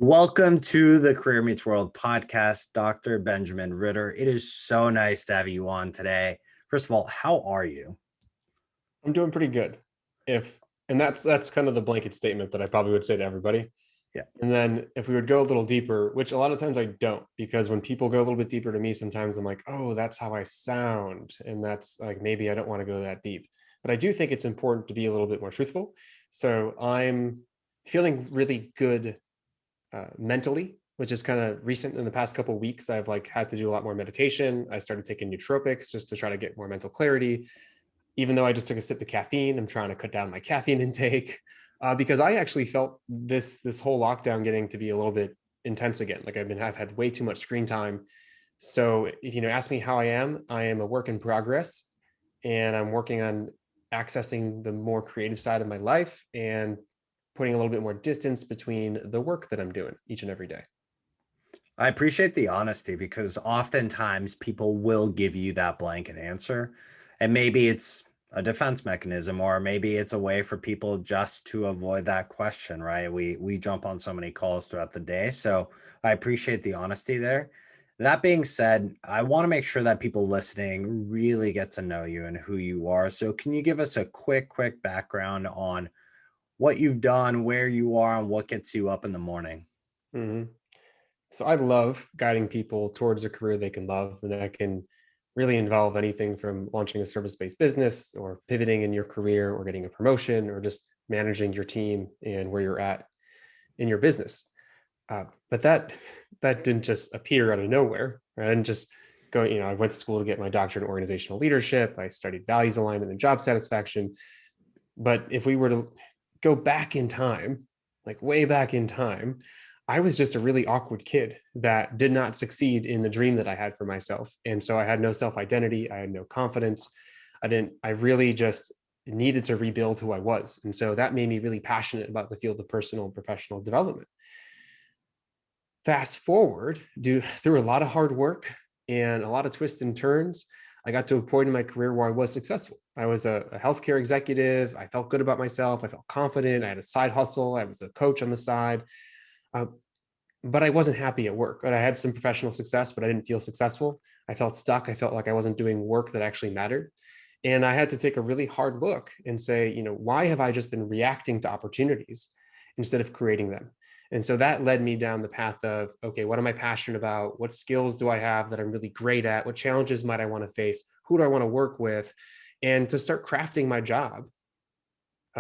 Welcome to the Career Meets World podcast, Dr. Benjamin Ritter. It is so nice to have you on today. First of all, how are you? I'm doing pretty good. If and that's kind of the blanket statement that I probably would say to everybody. Yeah, And then if we would go a little deeper, which a lot of times I don't, because when people go a little bit deeper to me, sometimes I'm like, oh, that's how I sound. And that's like maybe I don't want to go that deep. But I do think it's important to be a little bit more truthful. So I'm feeling really good mentally, which is kind of recent in the past couple of weeks. I've like had to do a lot more meditation. I started taking nootropics just to try to get more mental clarity. Even though I just took a sip of caffeine, I'm trying to cut down my caffeine intake because I actually felt this whole lockdown getting to be a little bit intense again. Like I've had way too much screen time. So if you ask me how I am a work in progress, and I'm working on accessing the more creative side of my life and putting a little bit more distance between the work that I'm doing each and every day. I appreciate the honesty because oftentimes people will give you that blanket answer. And maybe it's a defense mechanism, or maybe it's a way for people just to avoid that question, right? We jump on so many calls throughout the day. So I appreciate the honesty there. That being said, I want to make sure that people listening really get to know you and who you are. So can you give us a quick background on what you've done, where you are, and what gets you up in the morning? Mm-hmm. So I love guiding people towards a career they can love, and that can really involve anything from launching a service-based business or pivoting in your career or getting a promotion or just managing your team and where you're at in your business. But that didn't just appear out of nowhere. Right? I didn't just go, I went to school to get my doctorate in organizational leadership. I studied values alignment and job satisfaction. But if we were to go back in time, like way back in time, I was just a really awkward kid that did not succeed in the dream that I had for myself. And so I had no self identity. I had no confidence. I really just needed to rebuild who I was. And so that made me really passionate about the field of personal and professional development. Fast forward, through a lot of hard work and a lot of twists and turns, I got to a point in my career where I was successful. I was a healthcare executive. I felt good about myself. I felt confident. I had a side hustle. I was a coach on the side. Uh, but I wasn't happy at work. And I had some professional success, but I didn't feel successful. I felt stuck. I felt like I wasn't doing work that actually mattered. And I had to take a really hard look and say, why have I just been reacting to opportunities instead of creating them? And so that led me down the path of, okay, what am I passionate about? What skills do I have that I'm really great at? What challenges might I want to face? Who do I want to work with? And to start crafting my job,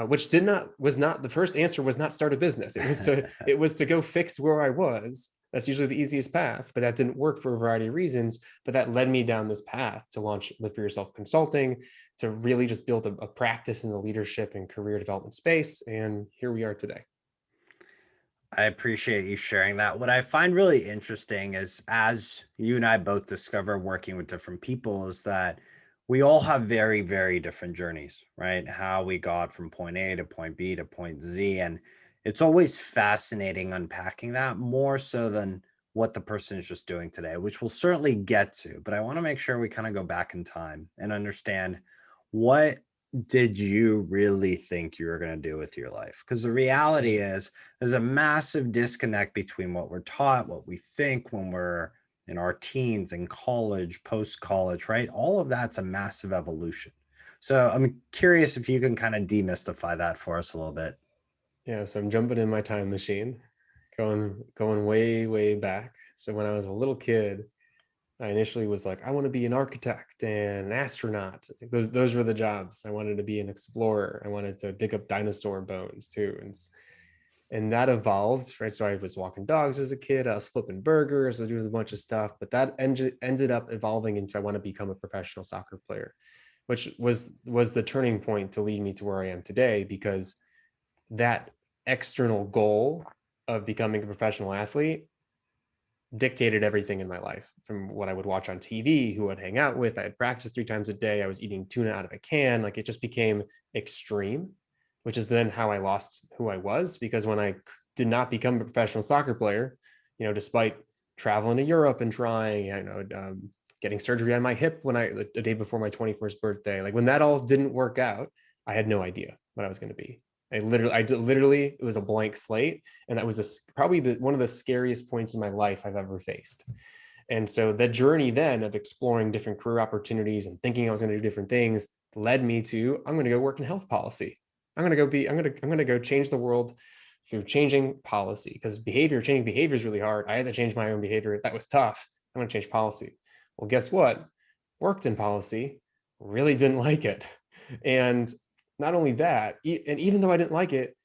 which was not the first answer was not start a business. It was to go fix where I was. That's usually the easiest path, but that didn't work for a variety of reasons. But that led me down this path to launch Live for Yourself Consulting, to really just build a practice in the leadership and career development space. And here we are today. I appreciate you sharing that. What I find really interesting is, as you and I both discover working with different people, is that we all have very different journeys, right? How we got from point A to point B to point Z. And it's always fascinating unpacking that more so than what the person is just doing today, which we'll certainly get to. But I want to make sure we kind of go back in time and understand what did you really think you were going to do with your life? Because the reality is, there's a massive disconnect between what we're taught, what we think when we're in our teens, in college, post college, right? All of that's a massive evolution. So I'm curious if you can kind of demystify that for us a little bit. Yeah, so I'm jumping in my time machine, going way back. So when I was a little kid, I initially was like, I want to be an architect and an astronaut. Those were the jobs. I wanted to be an explorer. I wanted to dig up dinosaur bones too. And that evolved, right? So I was walking dogs as a kid. I was flipping burgers. I was doing a bunch of stuff, but that ended up evolving into I want to become a professional soccer player, which was the turning point to lead me to where I am today, because that external goal of becoming a professional athlete dictated everything in my life, from what I would watch on TV, who I'd hang out with. I had practice 3 times a day. I was eating tuna out of a can. Like it just became extreme, which is then how I lost who I was. Because when I did not become a professional soccer player, despite traveling to Europe and trying, getting surgery on my hip the day before my 21st birthday, like when that all didn't work out, I had no idea what I was going to be. Literally, it was a blank slate. And that was probably one of the scariest points in my life I've ever faced. And so the journey then of exploring different career opportunities and thinking I was going to do different things led me to, I'm going to go work in health policy. I'm going to go change the world through changing policy, because changing behavior is really hard. I had to change my own behavior. That was tough. I'm going to change policy. Well, guess what? Worked in policy, really didn't like it. And not only that, and even though I didn't like it,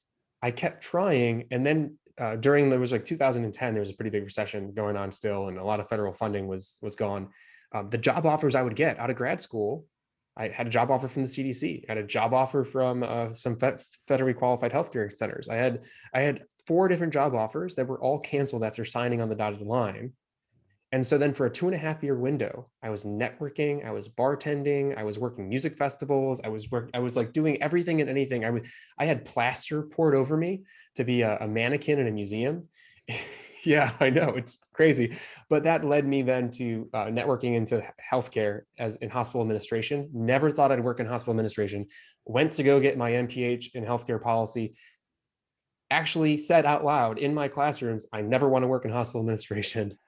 I kept trying. And then there was like 2010, there was a pretty big recession going on still, and a lot of federal funding was gone. The job offers I would get out of grad school, I had a job offer from the CDC, I had a job offer from some federally qualified healthcare centers. I had 4 different job offers that were all canceled after signing on the dotted line. And so then for a 2.5-year window, I was networking, I was bartending, I was working music festivals, I was like doing everything and anything. I had plaster poured over me to be a mannequin in a museum. Yeah, I know, it's crazy. But that led me then to networking into healthcare as in hospital administration. Never thought I'd work in hospital administration. Went to go get my MPH in healthcare policy. Actually said out loud in my classrooms, I never want to work in hospital administration.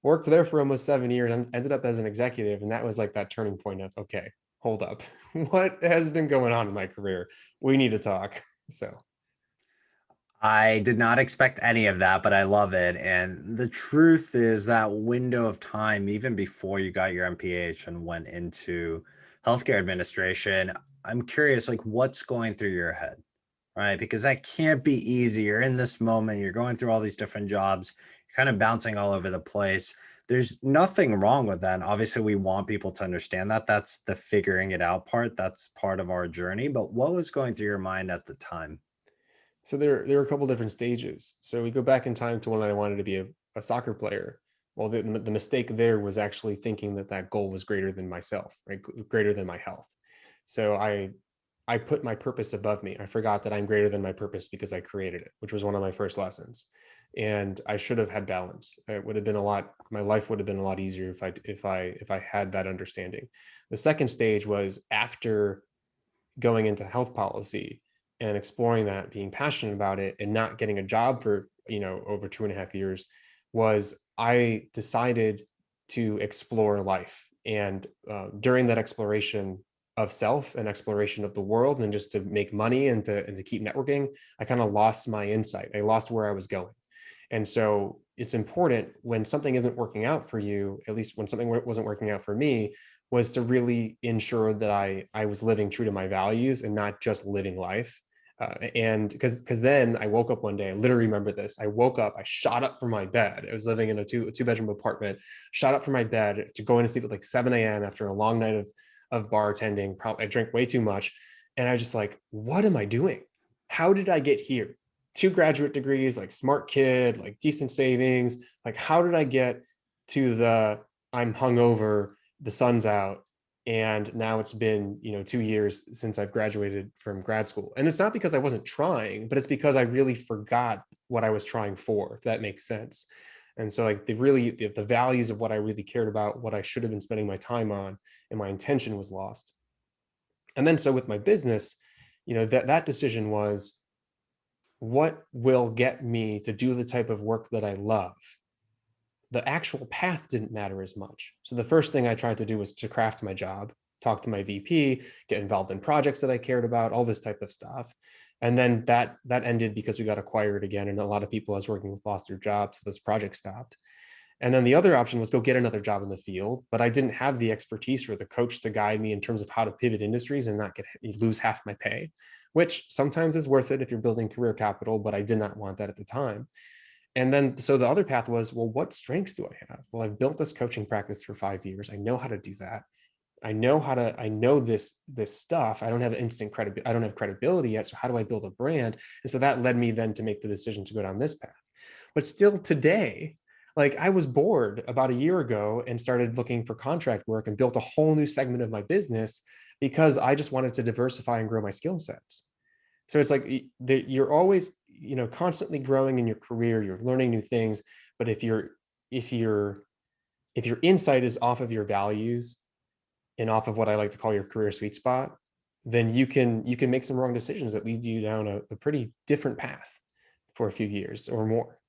Worked there for almost 7 years and ended up as an executive. And that was like that turning point of, okay, hold up. What has been going on in my career? We need to talk. So I did not expect any of that, but I love it. And the truth is that window of time, even before you got your MPH and went into healthcare administration, I'm curious, like, what's going through your head, right? Because that can't be easy. You're in this moment, you're going through all these different jobs, you're kind of bouncing all over the place. There's nothing wrong with that. And obviously, we want people to understand that. That's the figuring it out part. That's part of our journey. But what was going through your mind at the time? there are a couple different stages. So we go back in time to when I wanted to be a soccer player. Well, the mistake there was actually thinking that that goal was greater than myself, right? Greater than my health. So I put my purpose above me. I forgot that I'm greater than my purpose because I created it, which was one of my first lessons. And I should have had balance. It would have been a lot, my life would have been a lot easier if I had that understanding. The second stage was after going into health policy and exploring that, being passionate about it, and not getting a job for over 2.5 years, was I decided to explore life. And during that exploration of self and exploration of the world, and just to make money and to keep networking, I kind of lost my insight. I lost where I was going. And so it's important when something isn't working out for you, at least when something wasn't working out for me, was to really ensure that I was living true to my values and not just living life. And because then I woke up one day, I literally remember this. I woke up, I shot up from my bed. I was living in a two-bedroom apartment, shot up from my bed to go in to sleep at like 7 a.m. after a long night of bartending. Probably I drank way too much. And I was just like, what am I doing? How did I get here? 2 graduate degrees, like smart kid, like decent savings. Like, how did I get to the I'm hungover, the sun's out, and now it's been 2 years since I've graduated from grad school? And it's not because I wasn't trying, but it's because I really forgot what I was trying for, if that makes sense. And so like the values of what I really cared about, what I should have been spending my time on, and my intention was lost. And then so with my business, that decision was, what will get me to do the type of work that I love? The actual path didn't matter as much. So the first thing I tried to do was to craft my job, talk to my VP, get involved in projects that I cared about, all this type of stuff. And then that ended because we got acquired again, and a lot of people I was working with lost their jobs, so this project stopped. And then the other option was go get another job in the field, but I didn't have the expertise or the coach to guide me in terms of how to pivot industries and not lose half my pay, which sometimes is worth it if you're building career capital, but I did not want that at the time. And then, so the other path was, well, what strengths do I have? Well, I've built this coaching practice for 5 years. I know how to do that. I know this stuff. I don't have instant credibility. I don't have credibility yet. So how do I build a brand? And so that led me then to make the decision to go down this path. But still today, like, I was bored about a year ago and started looking for contract work and built a whole new segment of my business because I just wanted to diversify and grow my skill sets. So it's like you're always, constantly growing in your career, you're learning new things. But if your insight is off of your values and off of what I like to call your career sweet spot, then you can make some wrong decisions that lead you down a pretty different path for a few years or more.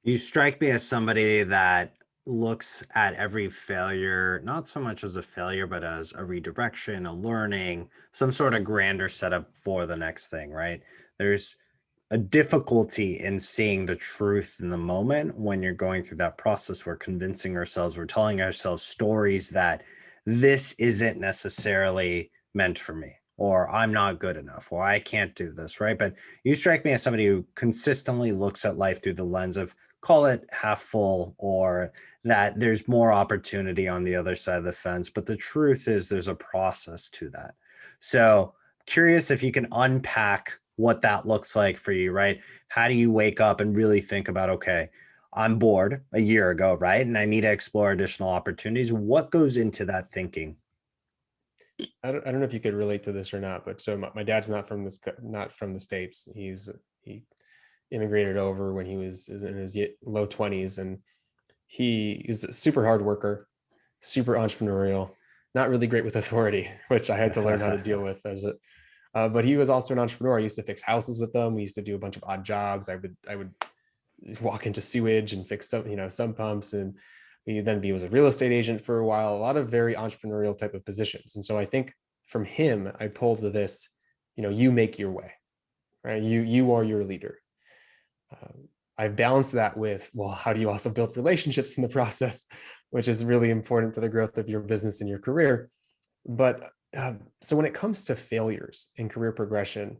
You strike me as somebody that looks at every failure, not so much as a failure, but as a redirection, a learning, some sort of grander setup for the next thing, right? There's a difficulty in seeing the truth in the moment when you're going through that process. We're convincing ourselves, we're telling ourselves stories that this isn't necessarily meant for me, or I'm not good enough, or I can't do this, right? But you strike me as somebody who consistently looks at life through the lens of, call it half full, or that there's more opportunity on the other side of the fence. But the truth is there's a process to that. So curious if you can unpack what that looks like for you, right? How do you wake up and really think about, okay, I'm bored a year ago, right? And I need to explore additional opportunities. What goes into that thinking? I don't know if you could relate to this or not, but so my dad's not from the States. He immigrated over when he was in his low 20s, and he is a super hard worker, super entrepreneurial, not really great with authority, which I had to learn how to deal with as a but he was also an entrepreneur. I used to fix houses with them. We used to do a bunch of odd jobs. I would walk into sewage and fix some pumps, and he was a real estate agent for a while. A lot of very entrepreneurial type of positions. And so I think from him, I pulled to this, you make your way, right? You are your leader. I've balanced that with, well, how do you also build relationships in the process, which is really important to the growth of your business and your career. But so when it comes to failures in career progression,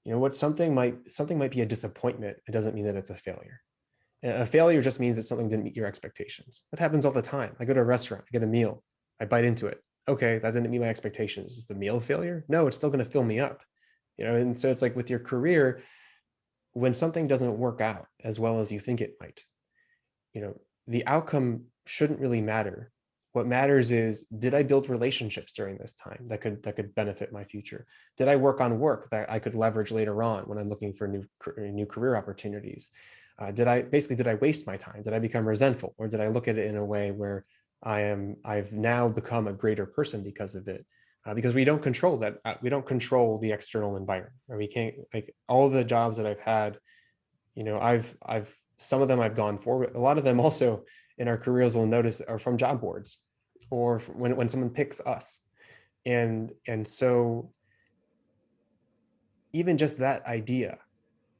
what something might be a disappointment. It doesn't mean that it's a failure. A failure just means that something didn't meet your expectations. That happens all the time. I go to a restaurant, I get a meal, I bite into it. Okay, that didn't meet my expectations. Is the meal a failure? No, it's still going to fill me up. And so it's like with your career, when something doesn't work out as well as you think it might, the outcome shouldn't really matter. What matters is, did I build relationships during this time that could benefit my future? Did I work on work that I could leverage later on when I'm looking for new career opportunities? Did I waste my time? Did I become resentful, or did I look at it in a way where I've now become a greater person because of it? Because we don't control that. We don't control the external environment, or we can't, like, all the jobs that I've had, I've some of them I've gone for. A lot of them also in our careers, will notice, are from job boards, or when someone picks us. And so even just that idea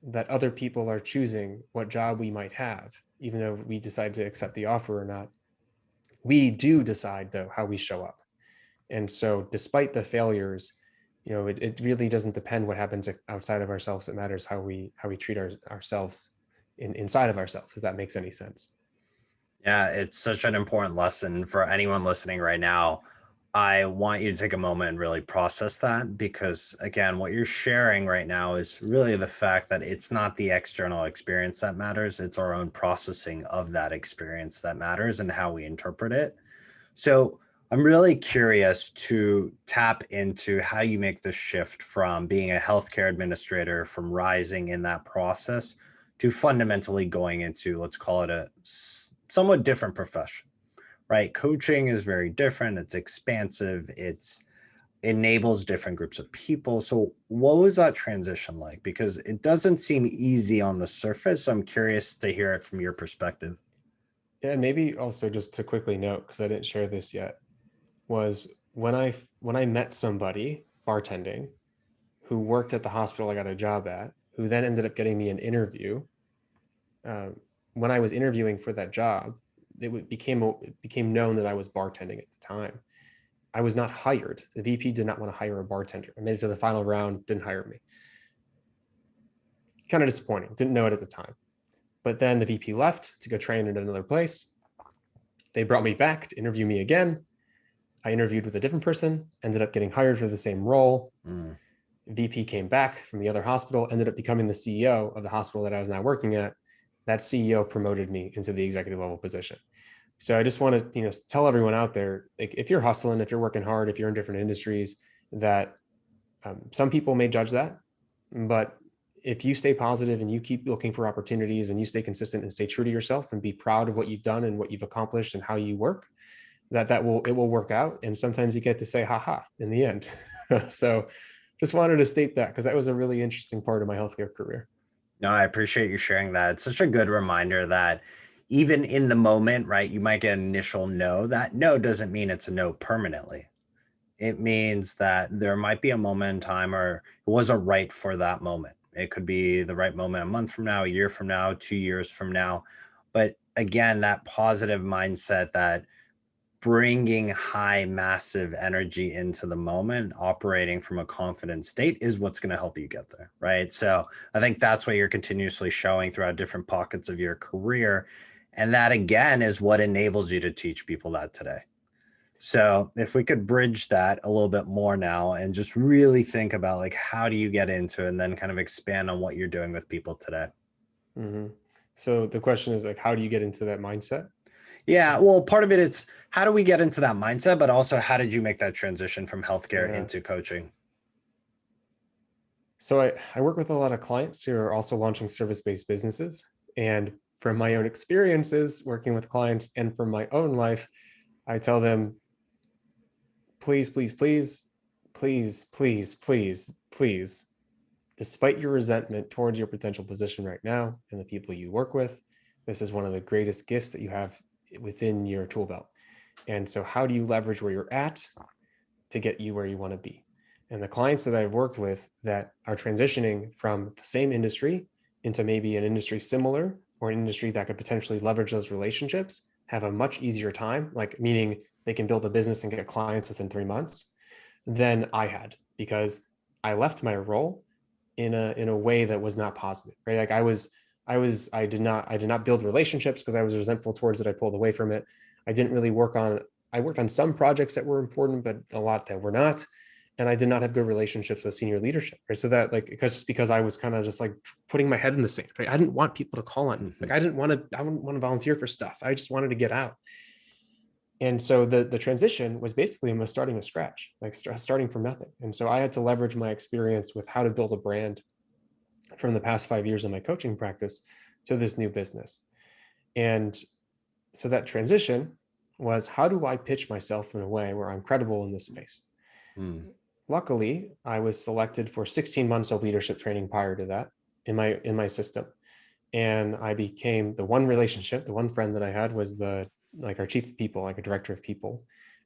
that other people are choosing what job we might have, even though we decide to accept the offer or not, we do decide though how we show up. And so despite the failures, it really doesn't depend what happens outside of ourselves. It matters how we treat ourselves inside of ourselves, if that makes any sense. Yeah, it's such an important lesson for anyone listening right now. I want you to take a moment and really process that, because, again, what you're sharing right now is really the fact that it's not the external experience that matters. It's our own processing of that experience that matters and how we interpret it. So I'm really curious to tap into how you make the shift from being a healthcare administrator, from rising in that process, to fundamentally going into, let's call it, a somewhat different profession, right? Coaching is very different. It's expansive. It's enables different groups of people. So what was that transition like? Because it doesn't seem easy on the surface. So I'm curious to hear it from your perspective. Yeah, maybe also just to quickly note, because I didn't share this yet, was when I met somebody bartending who worked at the hospital I got a job at, who then ended up getting me an interview. Um, when I was interviewing for that job, it became known that I was bartending at the time. I was not hired. The VP did not want to hire a bartender. I made it to the final round, didn't hire me. Kind of disappointing. Didn't know it at the time. But then the VP left to go train at another place. They brought me back to interview me again. I interviewed with a different person, ended up getting hired for the same role. Mm. VP came back from the other hospital, ended up becoming the CEO of the hospital that I was now working at. That CEO promoted me into the executive level position. So I just want to, tell everyone out there, like, if you're hustling, if you're working hard, if you're in different industries, that some people may judge that, but if you stay positive and you keep looking for opportunities and you stay consistent and stay true to yourself and be proud of what you've done and what you've accomplished and how you work, it will work out. And sometimes you get to say, haha, in the end. So just wanted to state that because that was a really interesting part of my healthcare career. No, I appreciate you sharing that. It's such a good reminder that even in the moment, right, you might get an initial no. That no doesn't mean it's a no permanently. It means that there might be a moment in time, or it was a right for that moment. It could be the right moment a month from now, a year from now, 2 years from now. But again, that positive mindset, that bringing high, massive energy into the moment, operating from a confident state is what's going to help you get there. Right. So I think that's what you're continuously showing throughout different pockets of your career. And that again is what enables you to teach people that today. So if we could bridge that a little bit more now and just really think about like, how do you get into it, and then kind of expand on what you're doing with people today. Mm-hmm. So the question is like, how do you get into that mindset? Yeah, well, part of it, it's how do we get into that mindset, but also how did you make that transition from healthcare Yeah. into coaching? So I work with a lot of clients who are also launching service-based businesses. And from my own experiences working with clients and from my own life, I tell them, please, please, please, please, please, please, please, despite your resentment towards your potential position right now and the people you work with, this is one of the greatest gifts that you have within your tool belt. And so how do you leverage where you're at to get you where you want to be? And the clients that I've worked with that are transitioning from the same industry into maybe an industry similar or an industry that could potentially leverage those relationships have a much easier time, like meaning they can build a business and get clients within 3 months than I had, because I left my role in a way that was not positive, right? Like I did not build relationships because I was resentful towards it. I pulled away from it. I didn't really I worked on some projects that were important, but a lot that were not. And I did not have good relationships with senior leadership, right? So that like, because I was kind of just like putting my head in the sand, right? I didn't want people to call on me. Like I wouldn't want to volunteer for stuff. I just wanted to get out. And so the transition was basically almost starting from scratch, like starting from nothing. And so I had to leverage my experience with how to build a brand from the past 5 years of my coaching practice to this new business. And so that transition was, how do I pitch myself in a way where I'm credible in this space? Hmm. Luckily, I was selected for 16 months of leadership training prior to that in my system. And I became the one friend that I had was like our chief of people, like a director of people.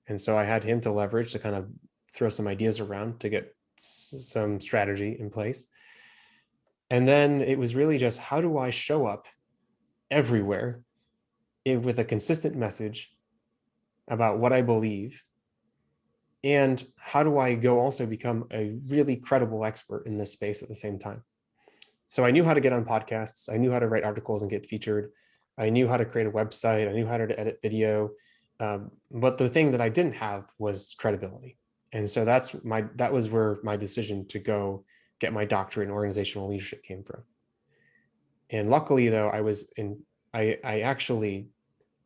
And so I had him to leverage to kind of throw some ideas around to get some strategy in place. And then it was really just, how do I show up everywhere with a consistent message about what I believe? And how do I go also become a really credible expert in this space at the same time? So I knew how to get on podcasts. I knew how to write articles and get featured. I knew how to create a website. I knew how to edit video. But the thing that I didn't have was credibility. And so that was where my decision to go get my doctorate in organizational leadership came from. And luckily, though, I actually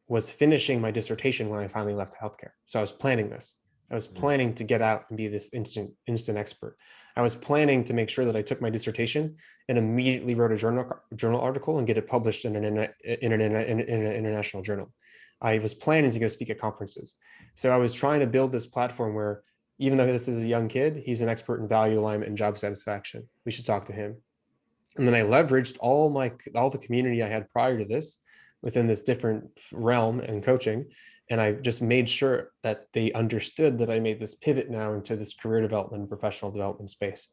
was finishing my dissertation when I finally left healthcare. So I was planning this. I was planning to get out and be this instant expert. I was planning to make sure that I took my dissertation and immediately wrote a journal article and get it published in an international journal. I was planning to go speak at conferences. So I was trying to build this platform where, even though this is a young kid, he's an expert in value alignment and job satisfaction. We should talk to him. And then I leveraged all the community I had prior to this within this different realm and coaching. And I just made sure that they understood that I made this pivot now into this career development and professional development space.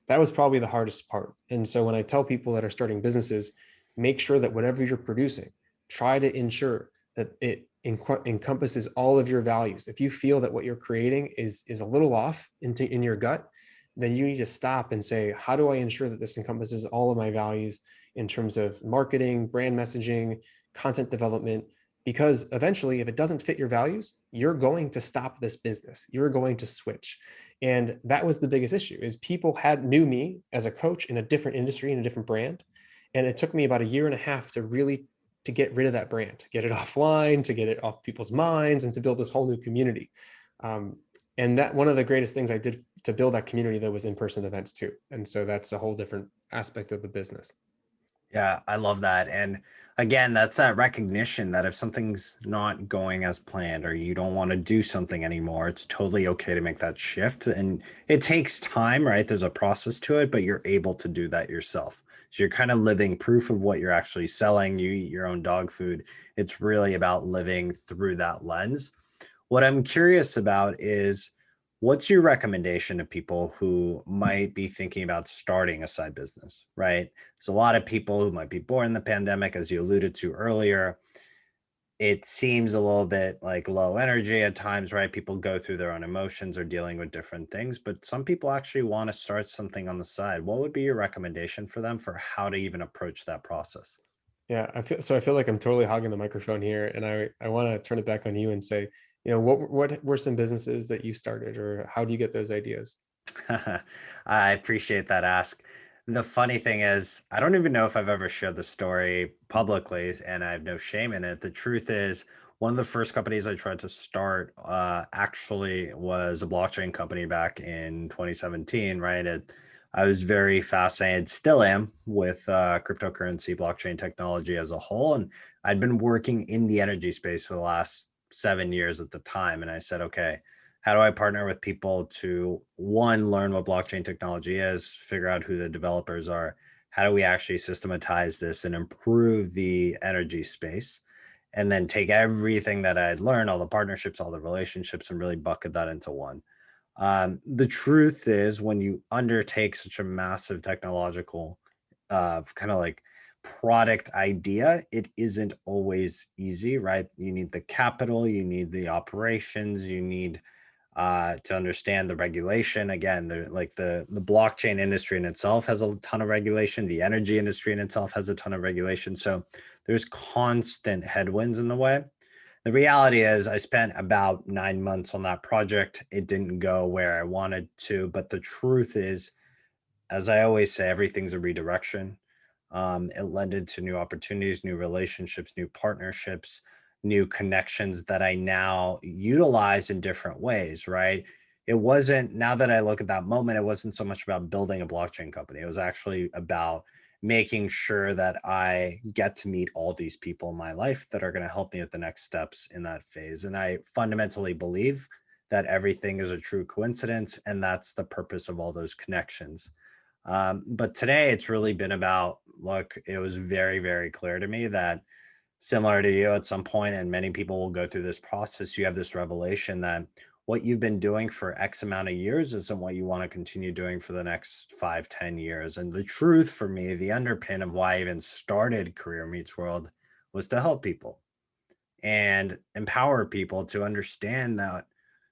That was probably the hardest part. And so when I tell people that are starting businesses, make sure that whatever you're producing, try to ensure that it encompasses all of your values. If you feel that what you're creating is a little off in your gut, then you need to stop and say, how do I ensure that this encompasses all of my values in terms of marketing, brand messaging, content development? Because eventually, if it doesn't fit your values, you're going to stop this business. You're going to switch. And that was the biggest issue, is people knew me as a coach in a different industry, in a different brand. And it took me about 1.5 years to get rid of that brand, to get it offline, to get it off people's minds, and to build this whole new community. And that one of the greatest things I did to build that community, though, was in-person events too. And so that's a whole different aspect of the business. Yeah, I love that. And again, that's that recognition that if something's not going as planned or you don't want to do something anymore, it's totally okay to make that shift. And it takes time, right? There's a process to it, but you're able to do that yourself. So you're kind of living proof of what you're actually selling. You eat your own dog food. It's really about living through that lens. What I'm curious about is what's your recommendation to people who might be thinking about starting a side business, right? There's a lot of people who might be born in the pandemic, as you alluded to earlier. It seems a little bit like low energy at times, right? People go through their own emotions or dealing with different things, but some people actually want to start something on the side. What would be your recommendation for them for how to even approach that process? Yeah, I feel like I'm totally hogging the microphone here, and I want to turn it back on you and say, what were some businesses that you started, or how do you get those ideas? I appreciate that ask. The funny thing is, I don't even know if I've ever shared the story publicly, and I have no shame in it. The truth is, one of the first companies I tried to start actually was a blockchain company back in 2017, right? I was very fascinated, still am, with cryptocurrency, blockchain technology as a whole. And I'd been working in the energy space for the last 7 years at the time. And I said, okay, how do I partner with people to one, learn what blockchain technology is, figure out who the developers are? How do we actually systematize this and improve the energy space? And then take everything that I'd learned, all the partnerships, all the relationships, and really bucket that into one. The truth is, when you undertake such a massive technological kind of like product idea, it isn't always easy, right? You need the capital, you need the operations, you need to understand the regulation. Again, the blockchain industry in itself has a ton of regulation. The energy industry in itself has a ton of regulation. So there's constant headwinds in the way. The reality is, I spent about 9 months on that project. It didn't go where I wanted to, but the truth is, as I always say, everything's a redirection. It led to new opportunities, new relationships, new partnerships, new connections that I now utilize in different ways, right? It wasn't, now that I look at that moment, it wasn't so much about building a blockchain company. It was actually about making sure that I get to meet all these people in my life that are going to help me with the next steps in that phase. And I fundamentally believe that everything is a true coincidence. And that's the purpose of all those connections. But today it's really been about, look, it was very, very clear to me that similar to you at some point, and many people will go through this process, you have this revelation that what you've been doing for X amount of years isn't what you want to continue doing for the next 5, 10 years. And the truth for me, the underpin of why I even started Career Meets World was to help people and empower people to understand that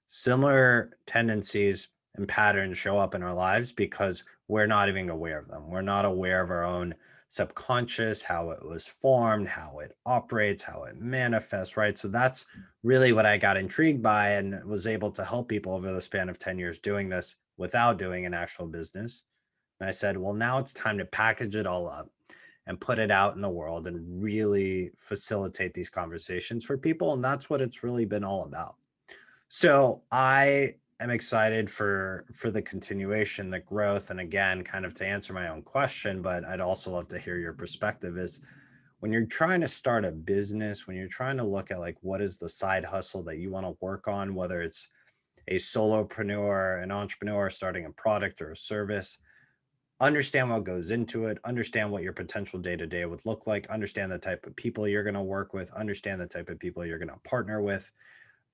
similar tendencies and patterns show up in our lives because we're not even aware of them. We're not aware of our own subconscious, how it was formed, how it operates, how it manifests, right? So that's really what I got intrigued by and was able to help people over the span of 10 years doing this without doing an actual business. And I said, well, now it's time to package it all up and put it out in the world and really facilitate these conversations for people. And that's what it's really been all about. So I am excited for the continuation, the growth. And again, kind of to answer my own question, but I'd also love to hear your perspective is when you're trying to start a business, when you're trying to look at like what is the side hustle that you want to work on, whether it's a solopreneur, an entrepreneur starting a product or a service, understand what goes into it, understand what your potential day to day would look like, understand the type of people you're going to work with, understand the type of people you're going to partner with.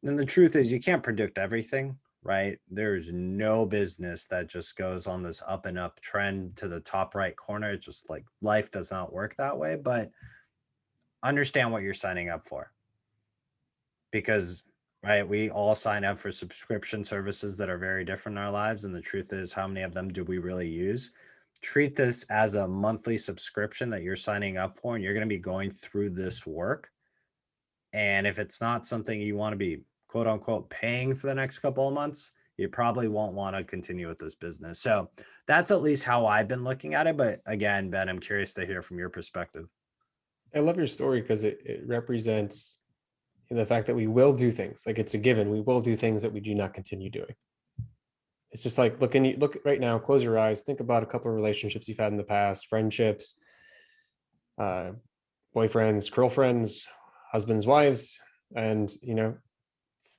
And the truth is, you can't predict everything, right? There's no business that just goes on this up and up trend to the top right corner. It's just like life does not work that way, but understand what you're signing up for because right, we all sign up for subscription services that are very different in our lives, and the truth is, how many of them do we really use? Treat this as a monthly subscription that you're signing up for, and you're going to be going through this work. And if it's not something you want to be quote unquote paying for the next couple of months, you probably won't want to continue with this business. So that's at least how I've been looking at it. But again, Ben, I'm curious to hear from your perspective. I love your story because it represents the fact that we will do things, like it's a given. We will do things that we do not continue doing. It's just like look right now, close your eyes, think about a couple of relationships you've had in the past, friendships, uh, boyfriends, girlfriends, husbands, wives, and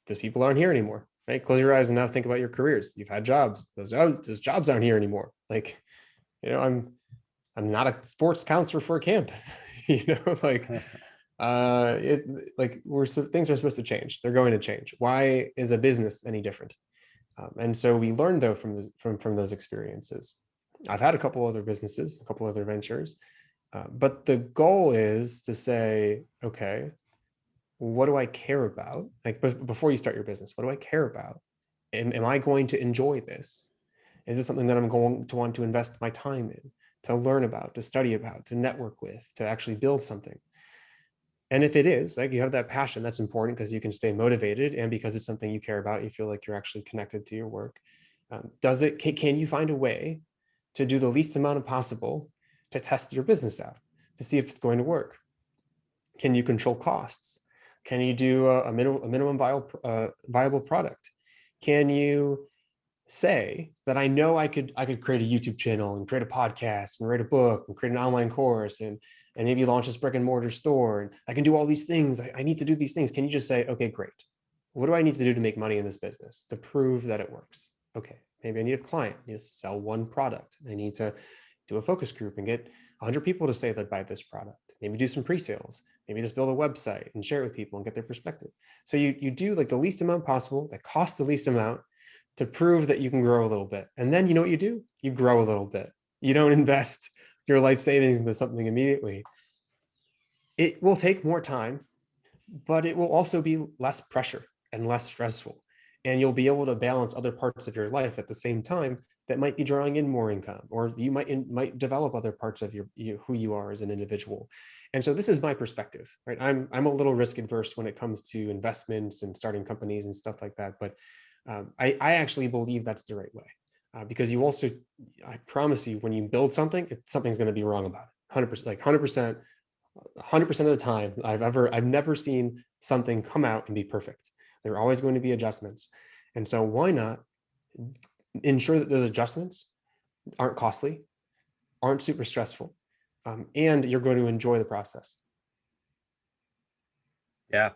those people aren't here anymore. Right? Close your eyes and now think about your careers. You've had jobs. Those jobs aren't here anymore. Like, I'm not a sports counselor for a camp. Like it like things are supposed to change. They're going to change. Why is a business any different? And so we learned though from those experiences. I've had a couple other businesses, a couple other ventures, but the goal is to say, okay, what do I care about? Like before you start your business, what do I care about? Am I going to enjoy this? Is this something that I'm going to want to invest my time in, to learn about, to study about, to network with, to actually build something? And if it is, like you have that passion, that's important because you can stay motivated, and because it's something you care about, you feel like you're actually connected to your work. Can you find a way to do the least amount of possible to test your business out, to see if it's going to work? Can you control costs? Can you do a minimum viable product? Can you say that I know I could create a YouTube channel and create a podcast and write a book and create an online course and maybe launch this brick and mortar store, and I can do all these things. I need to do these things. Can you just say, okay, great. What do I need to do to make money in this business to prove that it works? Okay, maybe I need a client. I need to sell one product. I need to do a focus group and get 100 people to say they'd buy this product. Maybe do some pre-sales. Maybe just build a website and share it with people and get their perspective. So you do like the least amount possible that costs the least amount to prove that you can grow a little bit. And then you know what you do? You grow a little bit. You don't invest your life savings into something immediately. It will take more time, but it will also be less pressure and less stressful. And you'll be able to balance other parts of your life at the same time that might be drawing in more income, or you might develop other parts of who you are as an individual. And so this is my perspective, right? I'm a little risk adverse when it comes to investments and starting companies and stuff like that, but I actually believe that's the right way, because you also, I promise you, when you build something, something's going to be wrong about it. 100%, like 100%, 100% of the time, I've never seen something come out and be perfect. There are always going to be adjustments, and so why not ensure that those adjustments aren't costly, aren't super stressful, and you're going to enjoy the process. Yeah.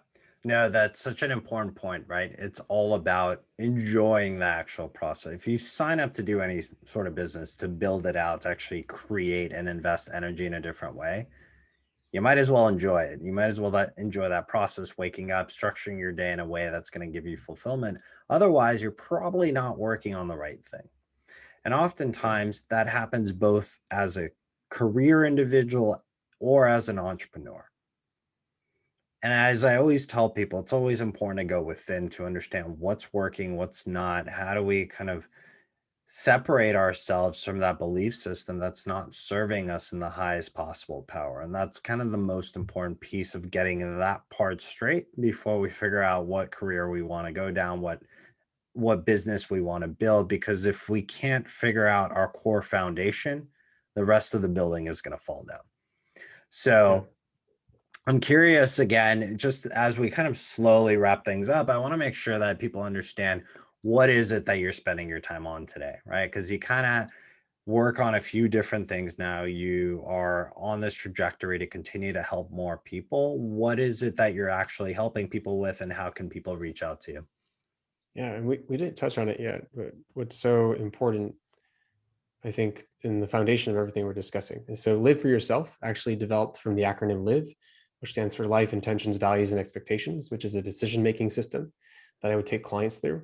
No, that's such an important point, right? It's all about enjoying the actual process. If you sign up to do any sort of business, to build it out, to actually create and invest energy in a different way, you might as well enjoy it. You might as well enjoy that process, waking up, structuring your day in a way that's going to give you fulfillment. Otherwise, you're probably not working on the right thing. And oftentimes that happens both as a career individual or as an entrepreneur. And as I always tell people, it's always important to go within to understand what's working, what's not. How do we kind of separate ourselves from that belief system that's not serving us in the highest possible power? And that's kind of the most important piece of getting that part straight before we figure out what career we want to go down, what business we want to build. Because if we can't figure out our core foundation, the rest of the building is going to fall down. So I'm curious again, just as we kind of slowly wrap things up, I want to make sure that people understand what is it that you're spending your time on today, right? Because you kind of work on a few different things now. You are on this trajectory to continue to help more people. What is it that you're actually helping people with, and how can people reach out to you? Yeah, and we didn't touch on it yet, but what's so important, I think, in the foundation of everything we're discussing is, so Live for Yourself actually developed from the acronym LIVE, which stands for Life, Intentions, Values, and Expectations, which is a decision-making system that I would take clients through.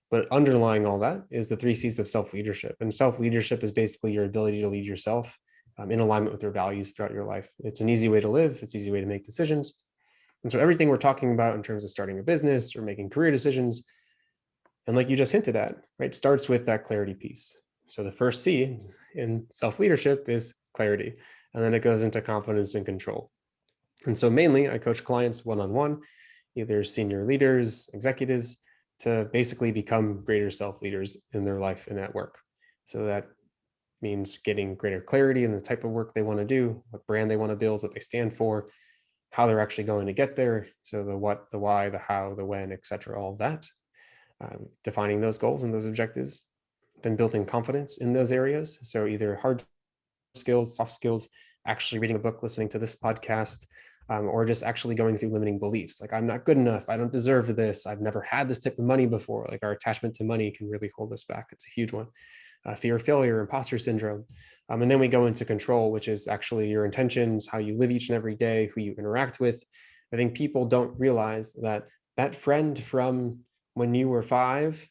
But underlying all that is the 3 C's of self-leadership. And self-leadership is basically your ability to lead yourself in alignment with your values throughout your life. It's an easy way to live. It's an easy way to make decisions. And so everything we're talking about in terms of starting a business or making career decisions, and like you just hinted at, right, starts with that clarity piece. So the first C in self-leadership is clarity, and then it goes into confidence and control. And so mainly I coach clients one-on-one, either senior leaders, executives, to basically become greater self-leaders in their life and at work. So that means getting greater clarity in the type of work they want to do, what brand they want to build, what they stand for, how they're actually going to get there. So the what, the why, the how, the when, et cetera, all of that. Defining those goals and those objectives, then building confidence in those areas. So either hard skills, soft skills, actually reading a book, listening to this podcast, or just actually going through limiting beliefs. Like, I'm not good enough. I don't deserve this. I've never had this type of money before. Like, our attachment to money can really hold us back. It's a huge one. Fear of failure, imposter syndrome. And then we go into control, which is actually your intentions, how you live each and every day, who you interact with. I think people don't realize that that friend from when you were 5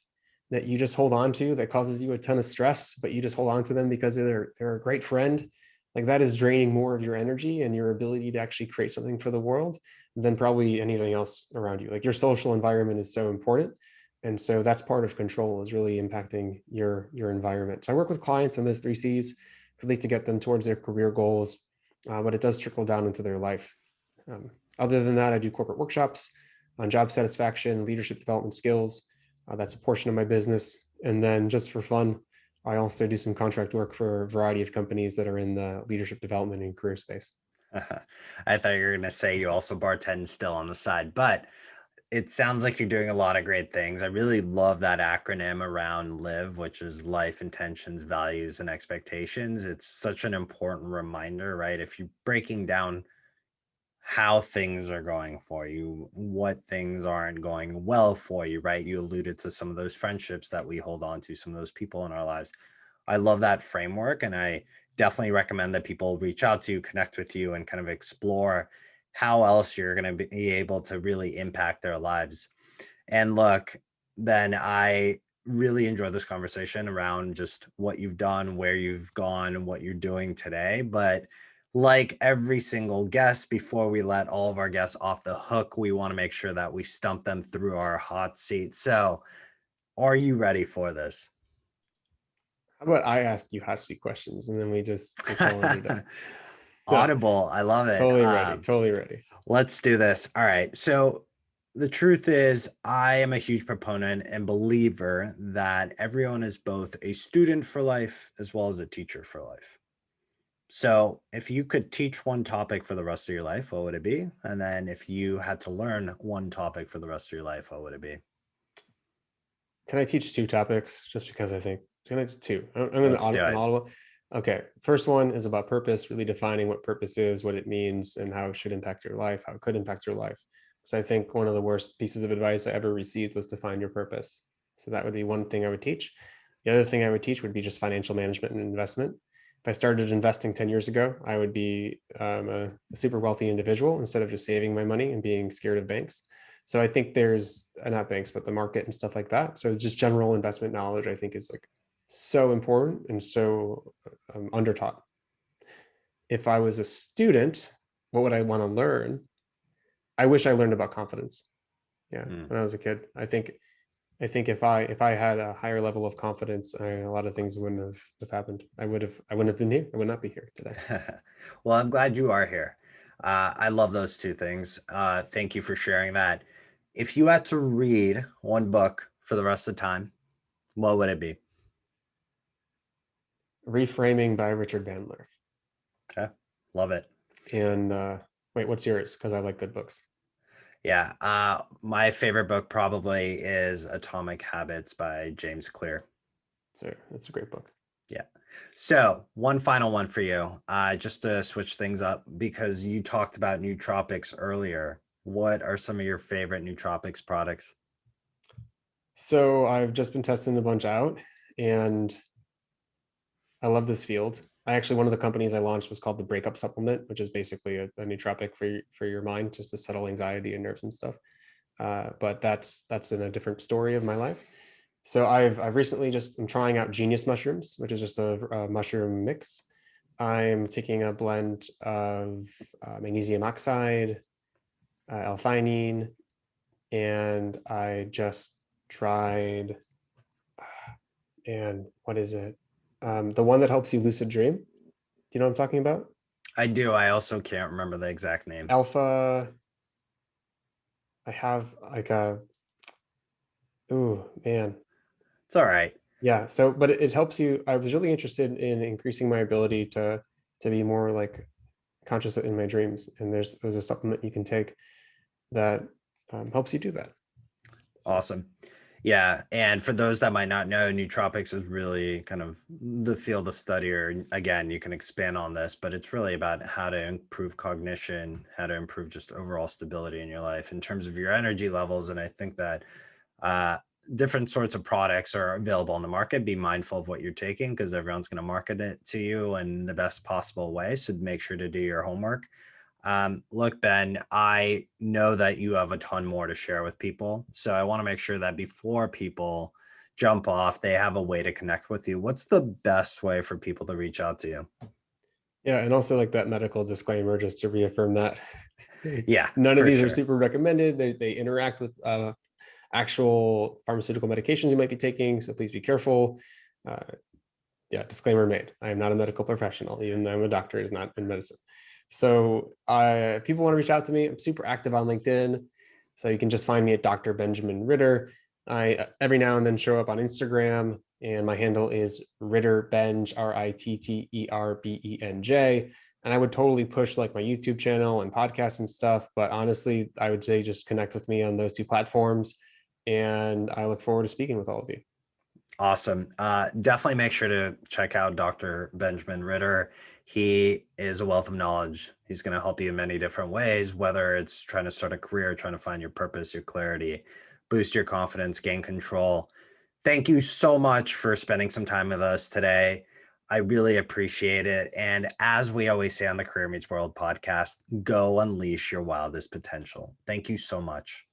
that you just hold on to that causes you a ton of stress, but you just hold on to them because they're a great friend. Like, that is draining more of your energy and your ability to actually create something for the world than probably anything else around you. Like, your social environment is so important. And so that's part of control, is really impacting your environment. So I work with clients on those 3 C's, really to get them towards their career goals, but it does trickle down into their life. Other than that, I do corporate workshops on job satisfaction, leadership development skills. That's a portion of my business. And then, just for fun, I also do some contract work for a variety of companies that are in the leadership development and career space. I thought you were going to say you also bartend still on the side, but it sounds like you're doing a lot of great things. I really love that acronym around LIVE, which is life, intentions, values, and expectations. It's such an important reminder, right? If you're breaking down how things are going for you, what things aren't going well for you, right? You alluded to some of those friendships that we hold on to, some of those people in our lives. I love that framework, and I definitely recommend that people reach out to you, connect with you, and kind of explore how else you're going to be able to really impact their lives. And look, Ben, I really enjoyed this conversation around just what you've done, where you've gone, and what you're doing today. But like every single guest, before we let all of our guests off the hook, we want to make sure that we stump them through our hot seat. So, are you ready for this? How about I ask you hot seat questions and then we call it a day? No, Audible, I love it. totally ready. Totally ready. Let's do this. All right. So, the truth is, I am a huge proponent and believer that everyone is both a student for life as well as a teacher for life. So, if you could teach one topic for the rest of your life, what would it be? And then if you had to learn one topic for the rest of your life, what would it be? Can I teach 2 topics? Just because I think, can I do 2? I'm going Let's do to an it. audible. Okay. First one is about purpose, really defining what purpose is, what it means, and how it should impact your life, how it could impact your life. So I think one of the worst pieces of advice I ever received was to find your purpose. So that would be one thing I would teach. The other thing I would teach would be just financial management and investment. If I started investing 10 years ago, I would be a super wealthy individual instead of just saving my money and being scared of banks. So I think there's not banks, but the market and stuff like that. So just general investment knowledge, I think, is like so important and so undertaught. If I was a student, what would I want to learn? I wish I learned about confidence. Yeah, when I was a kid, I think if I had a higher level of confidence, a lot of things wouldn't have happened. I wouldn't have been here. I would not be here today. Well, I'm glad you are here. I love those two things. Thank you for sharing that. If you had to read one book for the rest of the time, what would it be? Reframing by Richard Bandler. Okay, love it. And wait, what's yours? Because I like good books. Yeah, my favorite book probably is Atomic Habits by James Clear. So it's a great book. Yeah. So one final one for you, just to switch things up, because you talked about nootropics earlier. What are some of your favorite nootropics products? So I've just been testing a bunch out, and I love this field. I actually, one of the companies I launched was called the Breakup Supplement, which is basically a nootropic for your mind, just to settle anxiety and nerves and stuff. But that's in a different story of my life. So I've recently I'm trying out Genius mushrooms, which is just a mushroom mix. I'm taking a blend of magnesium oxide, L-theanine, and I just tried, and what is it? The one that helps you lucid dream. Do you know what I'm talking about? I do. I also can't remember the exact name. Alpha. I have like oh man. It's all right. Yeah. So, but it helps you. I was really interested in increasing my ability to be more like conscious in my dreams. And there's a supplement you can take that helps you do that. So. Awesome. Yeah, and for those that might not know, nootropics is really kind of the field of study, or again, you can expand on this, but it's really about how to improve cognition, how to improve just overall stability in your life in terms of your energy levels. And I think that uh, different sorts of products are available on the market. Be mindful of what you're taking because everyone's going to market it to you in the best possible way. So make sure to do your homework. Look, Ben, I know that you have a ton more to share with people. So I want to make sure that before people jump off, they have a way to connect with you. What's the best way for people to reach out to you? Yeah, and also like that medical disclaimer, just to reaffirm that Yeah, none of for these are sure. super recommended. They interact with actual pharmaceutical medications you might be taking, so please be careful. Uh, yeah, disclaimer made. I am not a medical professional, even though I'm a doctor, is not in medicine. So if people want to reach out to me, I'm super active on LinkedIn. So you can just find me at Dr. Benjamin Ritter. I every now and then show up on Instagram, and my handle is Ritter Benj, Ritterbenj. And I would totally push like my YouTube channel and podcast and stuff. But honestly, I would say just connect with me on those two platforms. And I look forward to speaking with all of you. Awesome. Definitely make sure to check out Dr. Benjamin Ritter. He is a wealth of knowledge. He's going to help you in many different ways, whether it's trying to start a career, trying to find your purpose, your clarity, boost your confidence, gain control. Thank you so much for spending some time with us today. I really appreciate it. And as we always say on the Career Meets World podcast, go unleash your wildest potential. Thank you so much.